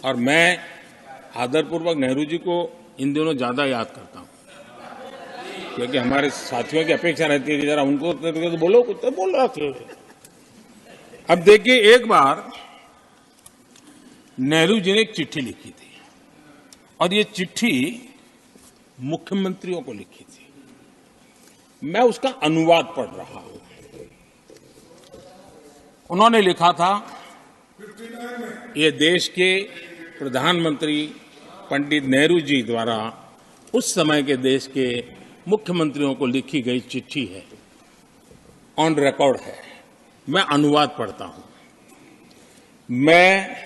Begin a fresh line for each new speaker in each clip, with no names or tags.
और मैं आदरपूर्वक नेहरू जी को इन दिनों ज्यादा याद करता हूं, क्योंकि हमारे साथियों की अपेक्षा रहती है कि जरा उनको तो बोलो, कुछ तो बोल रहा थे। अब देखिए, एक बार नेहरू जी ने एक चिट्ठी लिखी थी और ये चिट्ठी मुख्यमंत्रियों को लिखी थी। मैं उसका अनुवाद पढ़ रहा हूं। उन्होंने लिखा था, ये देश के प्रधानमंत्री पंडित नेहरू जी द्वारा उस समय के देश के मुख्यमंत्रियों को लिखी गई चिट्ठी है, ऑन रिकॉर्ड है। मैं अनुवाद पढ़ता हूं। मैं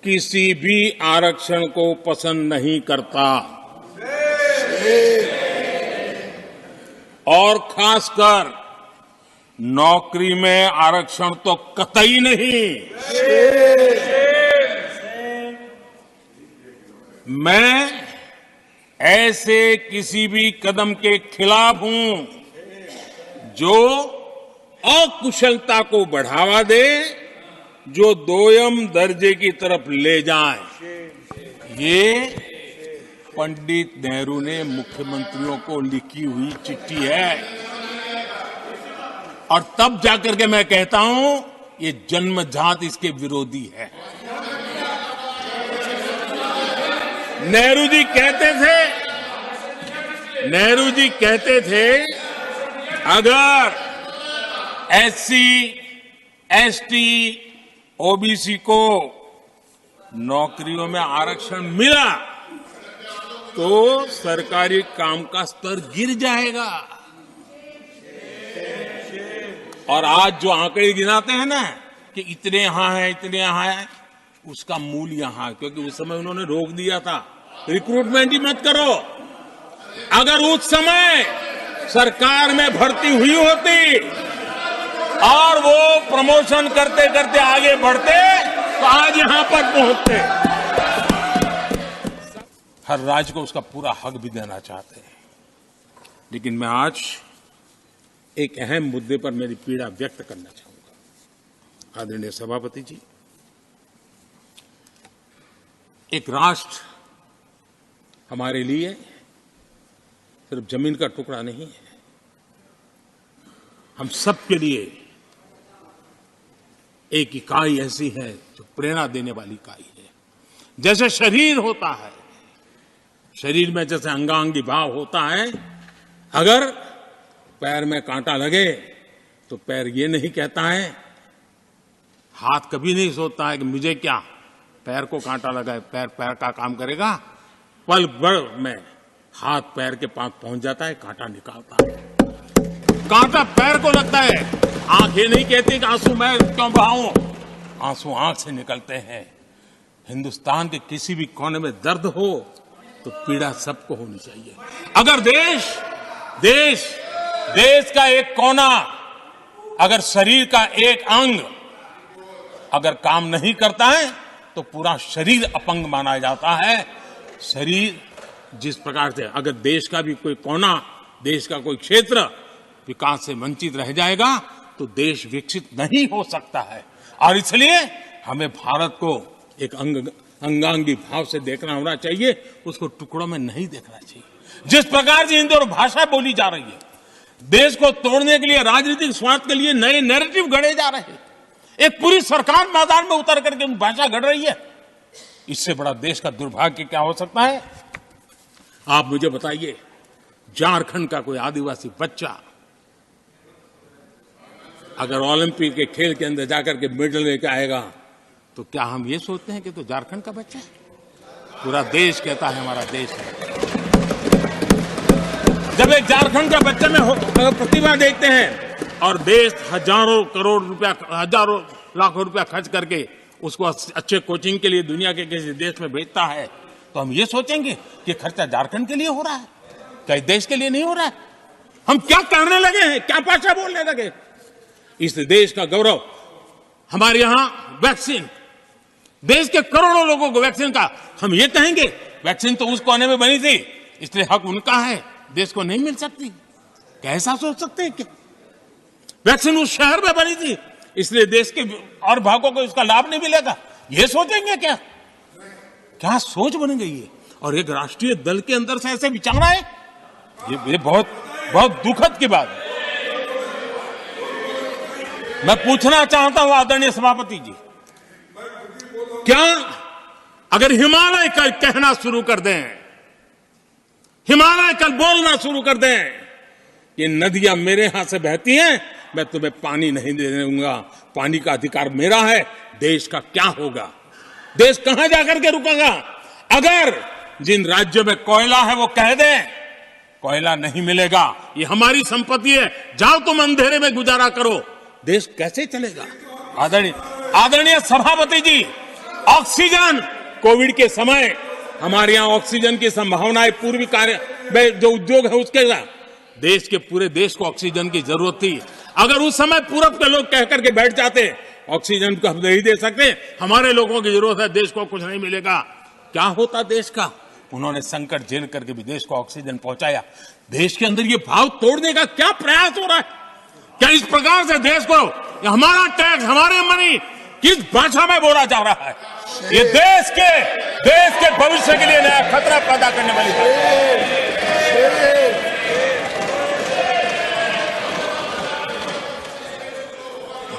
किसी भी आरक्षण को पसंद नहीं करता और खासकर नौकरी में आरक्षण तो कतई नहीं। मैं ऐसे किसी भी कदम के खिलाफ हूं जो अकुशलता को बढ़ावा दे, जो दोयम दर्जे की तरफ ले जाए। ये पंडित नेहरू ने मुख्यमंत्रियों को लिखी हुई चिट्ठी है। और तब जाकर के मैं कहता हूं, ये जन्मजात इसके विरोधी है। नेहरू जी कहते थे, अगर एससी, एसटी, ओबीसी को नौकरियों में आरक्षण मिला तो सरकारी काम का स्तर गिर जाएगा। और आज जो आंकड़े गिनाते हैं ना कि इतने यहां है, इतने यहां है, उसका मूल यहां है, क्योंकि उस समय उन्होंने रोक दिया था, रिक्रूटमेंट ही मत करो। अगर उस समय सरकार में भर्ती हुई होती और वो प्रमोशन करते करते आगे बढ़ते तो आज यहां पर पहुंचते। हर राज्य को उसका पूरा हक भी देना चाहते हैं, लेकिन मैं आज एक अहम मुद्दे पर मेरी पीड़ा व्यक्त करना चाहूंगा। आदरणीय सभापति जी, एक राष्ट्र हमारे लिए सिर्फ जमीन का टुकड़ा नहीं है, हम सबके लिए एक इकाई ऐसी है जो प्रेरणा देने वाली इकाई है। जैसे शरीर होता है, शरीर में जैसे अंगांगी भाव होता है, अगर पैर में कांटा लगे तो पैर ये नहीं कहता है, हाथ कभी नहीं सोचता है कि मुझे क्या, पैर को कांटा लगा है, पैर पैर का काम करेगा। पल भर में हाथ पैर के पास पहुंच जाता है, कांटा निकालता है। कांटा पैर को लगता है, आंख ये नहीं कहती कि आंसू मैं क्यों बहाऊं, आंसू आंख से निकलते हैं। हिंदुस्तान के किसी भी कोने में दर्द हो तो पीड़ा सबको होनी चाहिए। अगर देश का एक कोना, अगर शरीर का एक अंग अगर काम नहीं करता है तो पूरा शरीर अपंग माना जाता है। शरीर जिस प्रकार से, अगर देश का भी कोई कोना, देश का कोई क्षेत्र विकास से वंचित रह जाएगा तो देश विकसित नहीं हो सकता है। और इसलिए हमें भारत को एक अंगांगी भाव से देखना होना चाहिए, उसको टुकड़ों में नहीं देखना चाहिए। जिस प्रकार से हिंदी और भाषा बोली जा रही है, देश को तोड़ने के लिए, राजनीतिक स्वार्थ के लिए नए नैरेटिव गढ़े जा रहे हैं। एक पूरी सरकार मैदान में उतर करके भाषा गढ़ रही है। इससे बड़ा देश का दुर्भाग्य क्या हो सकता है? आप मुझे बताइए, झारखंड का कोई आदिवासी बच्चा अगर ओलंपिक के खेल के अंदर जाकर के मेडल लेकर आएगा तो क्या हम ये सोचते हैं कि तो झारखंड का बच्चा है? पूरा देश कहता है हमारा देश है। जब एक झारखंड का बच्चे में प्रतिभा देखते हैं और देश हजारों करोड़ रुपया, हजारों लाखों रुपया खर्च करके उसको अच्छे कोचिंग के लिए दुनिया के किसी देश में भेजता है, तो हम ये सोचेंगे कि खर्चा झारखंड के लिए हो रहा है, कई देश के लिए नहीं हो रहा है। हम क्या करने लगे हैं, क्या भाषा बोलने लगे? इस देश का गौरव, हमारे यहां वैक्सीन, देश के करोड़ों लोगों को वैक्सीन का, हम ये कहेंगे वैक्सीन तो उस कोने में बनी थी इसलिए हक उनका है, देश को नहीं मिल सकती? कैसा सोच सकते हैं? क्या वैक्सीन उस शहर में बनी थी इसलिए देश के और भागों को इसका लाभ नहीं मिलेगा, ये सोचेंगे क्या? क्या सोच बन गई है। और एक राष्ट्रीय दल के अंदर से ऐसे विचार है, ये बहुत बहुत दुखद की बात है। मैं पूछना चाहता हूं आदरणीय सभापति जी, क्या अगर हिमालय कल कहना शुरू कर दें, हिमालय कल बोलना शुरू कर दें, ये नदियां मेरे यहां से बहती हैं, मैं तुम्हें पानी नहीं देने दूंगा, पानी का अधिकार मेरा है, देश का क्या होगा? देश कहां जाकर के रुकेगा? अगर जिन राज्यों में कोयला है वो कह दें कोयला नहीं मिलेगा, ये हमारी संपत्ति है, जाओ तुम अंधेरे में गुजारा करो, देश कैसे चलेगा? आदरणीय सभापति जी, ऑक्सीजन, कोविड के समय हमारे यहां ऑक्सीजन की संभावनाएं पूर्वी कार्य में जो उद्योग है उसके देश के पूरे देश को ऑक्सीजन की जरूरत थी। अगर उस समय पूरब के लोग कह करके बैठ जाते ऑक्सीजन को हम नहीं दे सकते, हमारे लोगों की जरूरत है, देश को कुछ नहीं मिलेगा, क्या होता देश का? उन्होंने संकट झेल करके भी देश को ऑक्सीजन पहुंचाया। देश के अंदर ये भाव तोड़ने का क्या प्रयास हो रहा है? क्या इस प्रकार से देश को हमारा टैक्स, हमारे मनी किस भाषा में बोला जा रहा है? ये देश के भविष्य के लिए नया खतरा पैदा करने वाली बात है।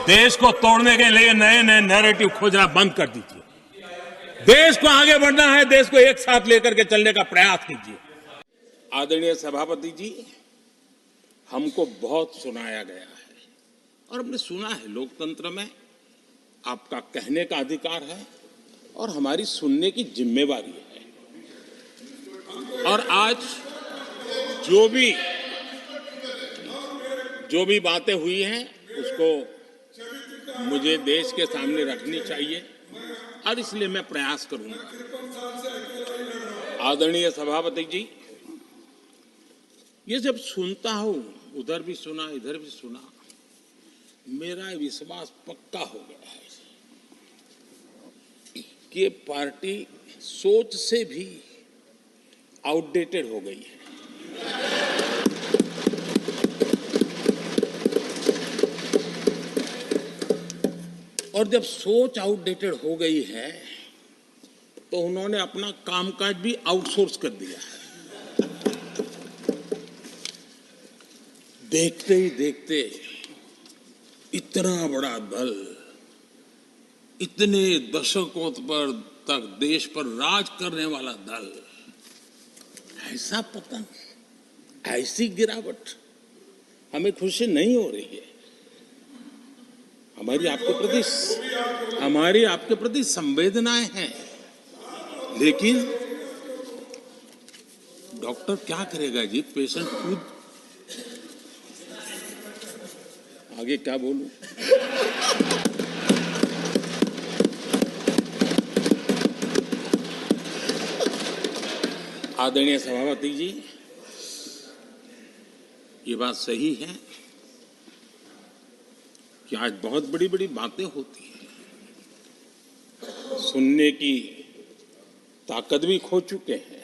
देश को तोड़ने के लिए नए नए नैरेटिव खोजना बंद कर दीजिए। देश को आगे बढ़ना है, देश को एक साथ लेकर के चलने का प्रयास कीजिए। आदरणीय सभापति जी, हमको बहुत सुनाया गया है और हमने सुना है, लोकतंत्र में आपका कहने का अधिकार है और हमारी सुनने की जिम्मेवारी है। और आज जो भी बातें हुई हैं उसको मुझे देश के सामने रखनी चाहिए और इसलिए मैं प्रयास करूंगा। आदरणीय सभापति जी, ये जब सुनता हूं, उधर भी सुना इधर भी सुना, मेरा विश्वास पक्का हो गया है कि ये पार्टी सोच से भी आउटडेटेड हो गई है। और जब सोच आउटडेटेड हो गई है तो उन्होंने अपना कामकाज भी आउटसोर्स कर दिया है। देखते ही देखते इतना बड़ा दल, इतने दशकों पर तक देश पर राज करने वाला दल, ऐसा पतन, ऐसी गिरावट, हमें खुशी नहीं हो रही है। हमारी आपके प्रति संवेदनाएं हैं, लेकिन डॉक्टर क्या करेगा जी? पेशेंट खुद, आगे क्या बोलूं? आदरणीय सभापति जी, ये बात सही है कि आज बहुत बड़ी बड़ी बातें होती हैं, सुनने की ताकत भी खो चुके हैं।